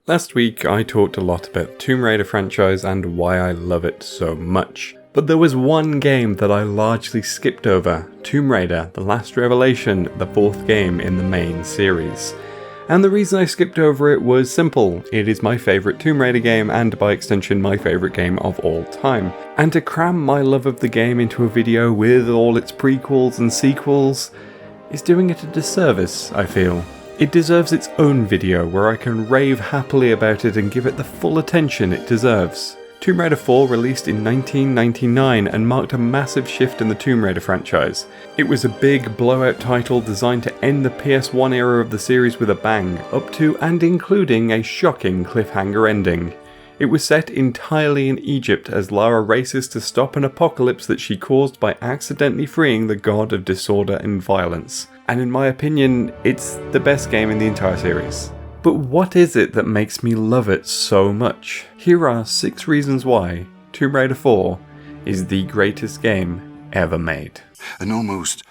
Last week I talked a lot about the Tomb Raider franchise and why I love it so much. But there was one game that I largely skipped over, Tomb Raider: The Last Revelation, the fourth game in the main series. And the reason I skipped over it was simple. It is my favourite Tomb Raider game and by extension my favourite game of all time. And to cram my love of the game into a video with all its prequels and sequels is doing it a disservice, I feel. It deserves its own video where I can rave happily about it and give it the full attention it deserves. Tomb Raider 4 released in 1999 and marked a massive shift in the Tomb Raider franchise. It was a big blowout title designed to end the PS1 era of the series with a bang, up to and including a shocking cliffhanger ending. It was set entirely in Egypt as Lara races to stop an apocalypse that she caused by accidentally freeing the god of disorder and violence. And in my opinion, it's the best game in the entire series. But what is it that makes me love it so much? Here are 6 reasons why Tomb Raider 4 is the greatest game ever made. An almost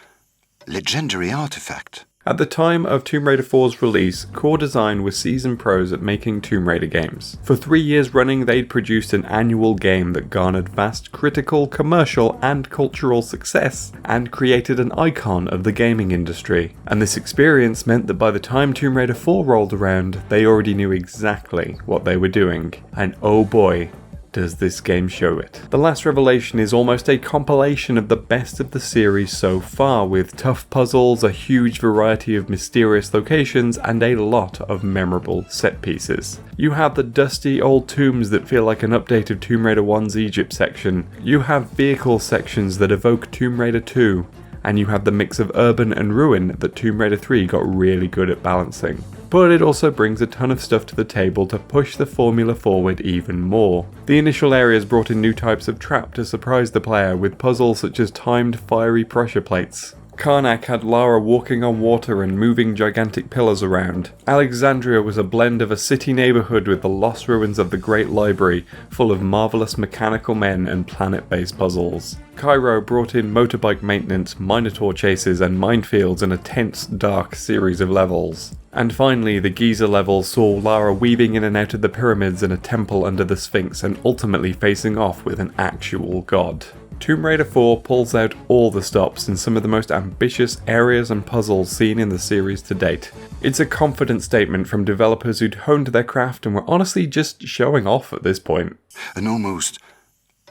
legendary artifact. At the time of Tomb Raider 4's release, Core Design was seasoned pros at making Tomb Raider games. For 3 years running, they'd produced an annual game that garnered vast critical, commercial, and cultural success, and created an icon of the gaming industry. And this experience meant that by the time Tomb Raider 4 rolled around, they already knew exactly what they were doing. And oh boy, does this game show it. The Last Revelation is almost a compilation of the best of the series so far, with tough puzzles, a huge variety of mysterious locations, and a lot of memorable set pieces. You have the dusty old tombs that feel like an update of Tomb Raider 1's Egypt section. You have vehicle sections that evoke Tomb Raider 2. And you have the mix of urban and ruin that Tomb Raider 3 got really good at balancing. But it also brings a ton of stuff to the table to push the formula forward even more. The initial areas brought in new types of trap to surprise the player with puzzles such as timed fiery pressure plates. Karnak had Lara walking on water and moving gigantic pillars around. Alexandria was a blend of a city neighbourhood with the lost ruins of the Great Library, full of marvellous mechanical men and planet-based puzzles. Cairo brought in motorbike maintenance, Minotaur chases and minefields in a tense, dark series of levels. And finally, the Giza level saw Lara weaving in and out of the pyramids in a temple under the Sphinx and ultimately facing off with an actual god. Tomb Raider 4 pulls out all the stops in some of the most ambitious areas and puzzles seen in the series to date. It's a confident statement from developers who'd honed their craft and were honestly just showing off at this point. An almost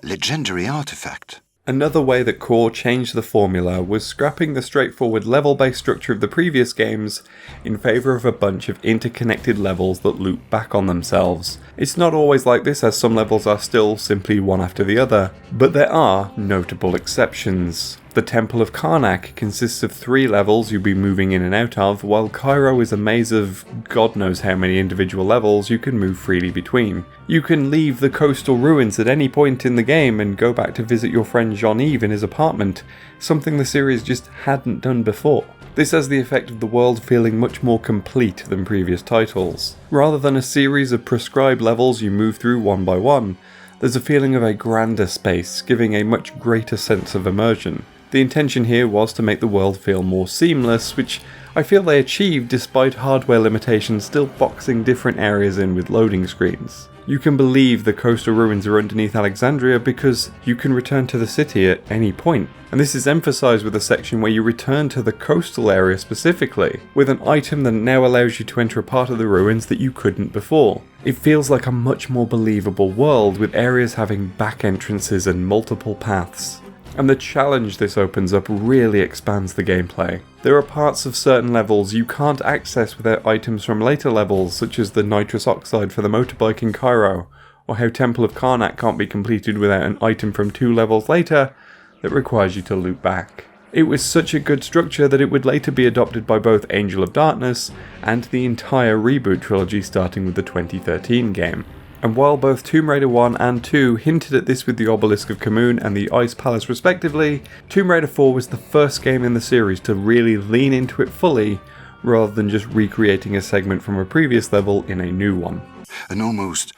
legendary artifact. Another way that Core changed the formula was scrapping the straightforward level-based structure of the previous games in favour of a bunch of interconnected levels that loop back on themselves. It's not always like this, as some levels are still simply one after the other, but there are notable exceptions. The Temple of Karnak consists of 3 levels you'll be moving in and out of, while Cairo is a maze of God knows how many individual levels you can move freely between. You can leave the coastal ruins at any point in the game and go back to visit your friend Jean-Yves in his apartment, something the series just hadn't done before. This has the effect of the world feeling much more complete than previous titles. Rather than a series of prescribed levels you move through one by one, there's a feeling of a grander space, giving a much greater sense of immersion. The intention here was to make the world feel more seamless, which I feel they achieved despite hardware limitations still boxing different areas in with loading screens. You can believe the coastal ruins are underneath Alexandria because you can return to the city at any point. And this is emphasised with a section where you return to the coastal area specifically, with an item that now allows you to enter a part of the ruins that you couldn't before. It feels like a much more believable world, with areas having back entrances and multiple paths. And the challenge this opens up really expands the gameplay. There are parts of certain levels you can't access without items from later levels, such as the nitrous oxide for the motorbike in Cairo, or how Temple of Karnak can't be completed without an item from 2 levels later that requires you to loop back. It was such a good structure that it would later be adopted by both Angel of Darkness and the entire reboot trilogy starting with the 2013 game. And while both Tomb Raider 1 and 2 hinted at this with the Obelisk of Khamun and the Ice Palace respectively, Tomb Raider 4 was the first game in the series to really lean into it fully, rather than just recreating a segment from a previous level in a new one. An almost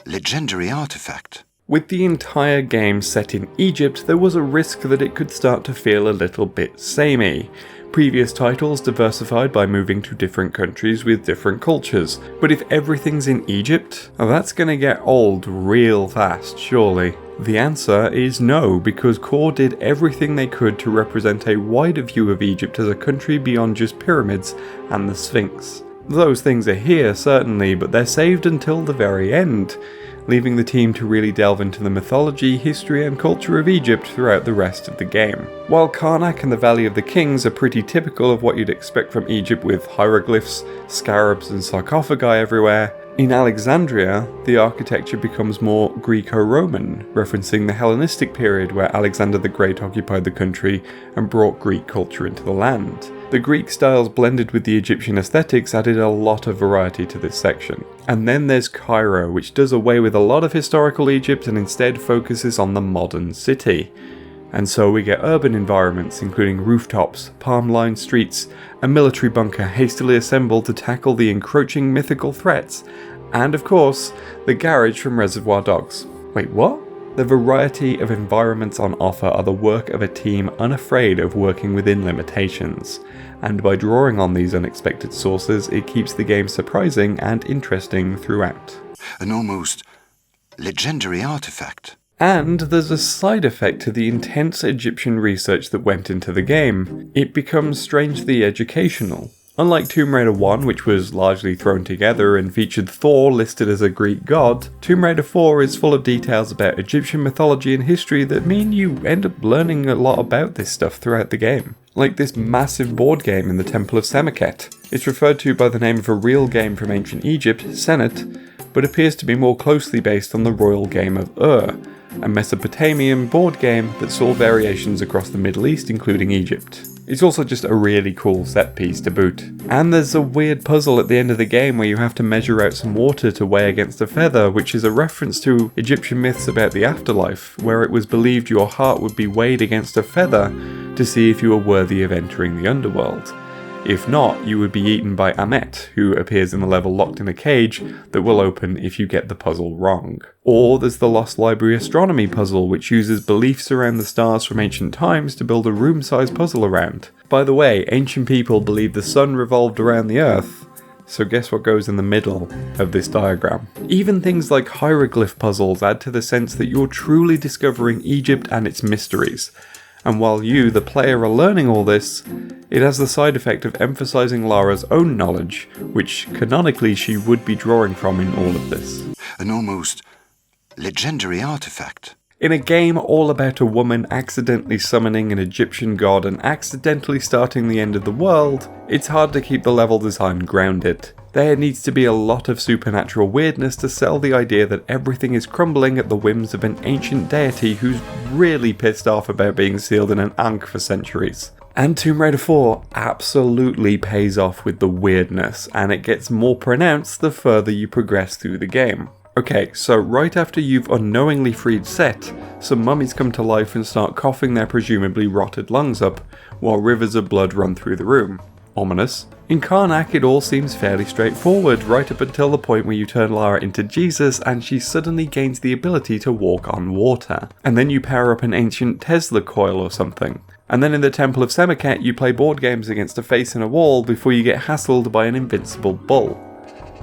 legendary artifact. With the entire game set in Egypt, there was a risk that it could start to feel a little bit samey. Previous titles diversified by moving to different countries with different cultures, but if everything's in Egypt, that's gonna get old real fast, surely. The answer is no, because Core did everything they could to represent a wider view of Egypt as a country beyond just pyramids and the Sphinx. Those things are here, certainly, but they're saved until the very end, leaving the team to really delve into the mythology, history and culture of Egypt throughout the rest of the game. While Karnak and the Valley of the Kings are pretty typical of what you'd expect from Egypt with hieroglyphs, scarabs and sarcophagi everywhere, in Alexandria, the architecture becomes more Greco-Roman, referencing the Hellenistic period where Alexander the Great occupied the country and brought Greek culture into the land. The Greek styles blended with the Egyptian aesthetics added a lot of variety to this section. And then there's Cairo, which does away with a lot of historical Egypt and instead focuses on the modern city. And so we get urban environments including rooftops, palm-lined streets, a military bunker hastily assembled to tackle the encroaching mythical threats, and of course, the garage from Reservoir Dogs. Wait, what? The variety of environments on offer are the work of a team unafraid of working within limitations, and by drawing on these unexpected sources, it keeps the game surprising and interesting throughout. An almost legendary artifact. And there's a side effect to the intense Egyptian research that went into the game. It becomes strangely educational. Unlike Tomb Raider 1, which was largely thrown together and featured Thor listed as a Greek god, Tomb Raider 4 is full of details about Egyptian mythology and history that mean you end up learning a lot about this stuff throughout the game. Like this massive board game in the Temple of Sekhmet. It's referred to by the name of a real game from ancient Egypt, Senet, but appears to be more closely based on the royal game of Ur, a Mesopotamian board game that saw variations across the Middle East, including Egypt. It's also just a really cool set piece to boot. And there's a weird puzzle at the end of the game where you have to measure out some water to weigh against a feather, which is a reference to Egyptian myths about the afterlife, where it was believed your heart would be weighed against a feather to see if you were worthy of entering the underworld. If not, you would be eaten by Amet, who appears in the level locked in a cage that will open if you get the puzzle wrong. Or there's the Lost Library Astronomy puzzle, which uses beliefs around the stars from ancient times to build a room-sized puzzle around. By the way, ancient people believed the sun revolved around the Earth, so guess what goes in the middle of this diagram? Even things like hieroglyph puzzles add to the sense that you're truly discovering Egypt and its mysteries. And while you, the player, are learning all this, it has the side effect of emphasizing Lara's own knowledge, which canonically she would be drawing from in all of this. An almost legendary artifact. In a game all about a woman accidentally summoning an Egyptian god and accidentally starting the end of the world, it's hard to keep the level design grounded. There needs to be a lot of supernatural weirdness to sell the idea that everything is crumbling at the whims of an ancient deity who's really pissed off about being sealed in an ankh for centuries. And Tomb Raider 4 absolutely pays off with the weirdness, and it gets more pronounced the further you progress through the game. Okay, so right after you've unknowingly freed Set, some mummies come to life and start coughing their presumably rotted lungs up, while rivers of blood run through the room. Ominous. In Karnak, it all seems fairly straightforward, right up until the point where you turn Lara into Jesus and she suddenly gains the ability to walk on water. And then you power up an ancient Tesla coil or something. And then in the Temple of Sekhmet, you play board games against a face in a wall before you get hassled by an invincible bull.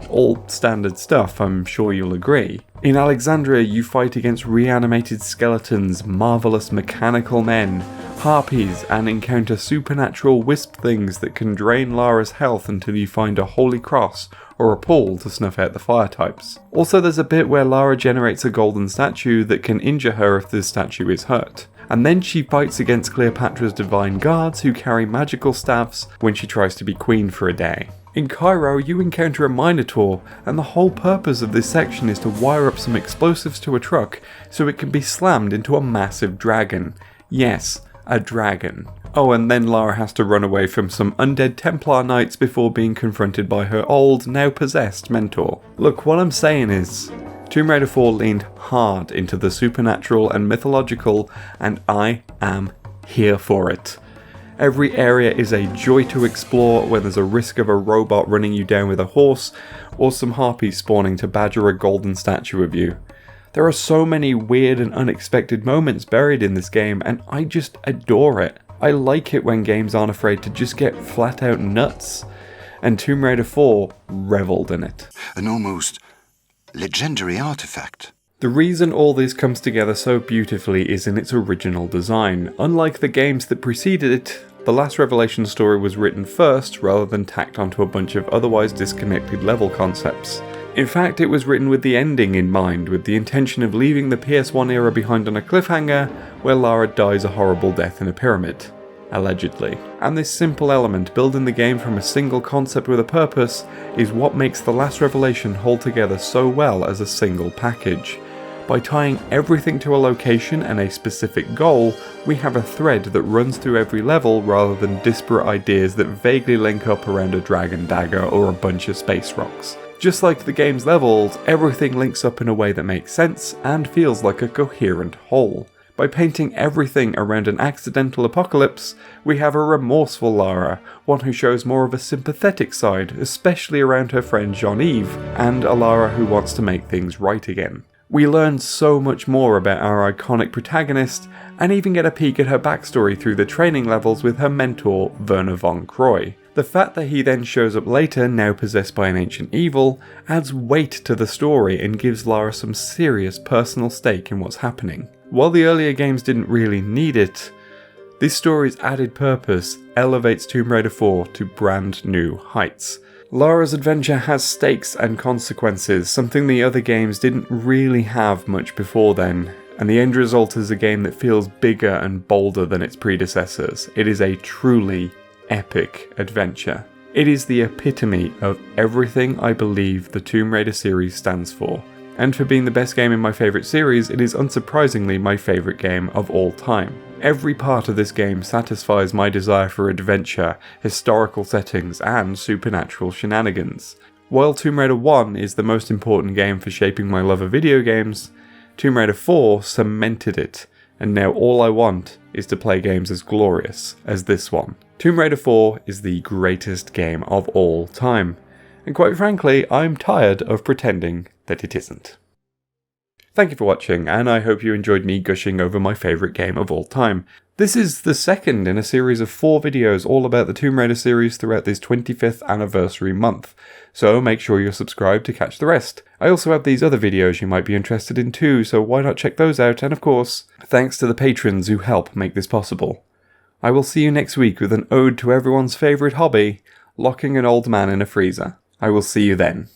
All standard stuff, I'm sure you'll agree. In Alexandria, you fight against reanimated skeletons, marvelous mechanical men, harpies, and encounter supernatural wisp things that can drain Lara's health until you find a holy cross or a pool to snuff out the fire types. Also, there's a bit where Lara generates a golden statue that can injure her if the statue is hurt. And then she fights against Cleopatra's divine guards who carry magical staffs when she tries to be queen for a day. In Cairo, you encounter a Minotaur, and the whole purpose of this section is to wire up some explosives to a truck so it can be slammed into a massive dragon. Yes, a dragon. Oh, and then Lara has to run away from some undead Templar knights before being confronted by her old, now possessed mentor. Look, what I'm saying is, Tomb Raider 4 leaned hard into the supernatural and mythological, and I am here for it. Every area is a joy to explore when there's a risk of a robot running you down with a horse, or some harpies spawning to badger a golden statue of you. There are so many weird and unexpected moments buried in this game, and I just adore it. I like it when games aren't afraid to just get flat out nuts, and Tomb Raider 4 revelled in it. An almost legendary artifact. The reason all this comes together so beautifully is in its original design. Unlike the games that preceded it, the Last Revelation story was written first rather than tacked onto a bunch of otherwise disconnected level concepts. In fact, it was written with the ending in mind, with the intention of leaving the PS1 era behind on a cliffhanger where Lara dies a horrible death in a pyramid. Allegedly. And this simple element, building the game from a single concept with a purpose, is what makes The Last Revelation hold together so well as a single package. By tying everything to a location and a specific goal, we have a thread that runs through every level rather than disparate ideas that vaguely link up around a dragon dagger or a bunch of space rocks. Just like the game's levels, everything links up in a way that makes sense and feels like a coherent whole. By painting everything around an accidental apocalypse, we have a remorseful Lara, one who shows more of a sympathetic side, especially around her friend Jean-Yves, and a Lara who wants to make things right again. We learn so much more about our iconic protagonist, and even get a peek at her backstory through the training levels with her mentor, Werner von Croy. The fact that he then shows up later, now possessed by an ancient evil, adds weight to the story and gives Lara some serious personal stake in what's happening. While the earlier games didn't really need it, this story's added purpose elevates Tomb Raider 4 to brand new heights. Lara's adventure has stakes and consequences, something the other games didn't really have much before then, and the end result is a game that feels bigger and bolder than its predecessors. It is a truly epic adventure. It is the epitome of everything I believe the Tomb Raider series stands for. And for being the best game in my favourite series, it is unsurprisingly my favourite game of all time. Every part of this game satisfies my desire for adventure, historical settings, and supernatural shenanigans. While Tomb Raider 1 is the most important game for shaping my love of video games, Tomb Raider 4 cemented it, and now all I want is to play games as glorious as this one. Tomb Raider 4 is the greatest game of all time, and quite frankly, I'm tired of pretending that it isn't. Thank you for watching, and I hope you enjoyed me gushing over my favourite game of all time. This is the second in a series of 4 videos all about the Tomb Raider series throughout this 25th anniversary month, so make sure you're subscribed to catch the rest. I also have these other videos you might be interested in too, so why not check those out, and of course, thanks to the patrons who help make this possible. I will see you next week with an ode to everyone's favourite hobby, locking an old man in a freezer. I will see you then.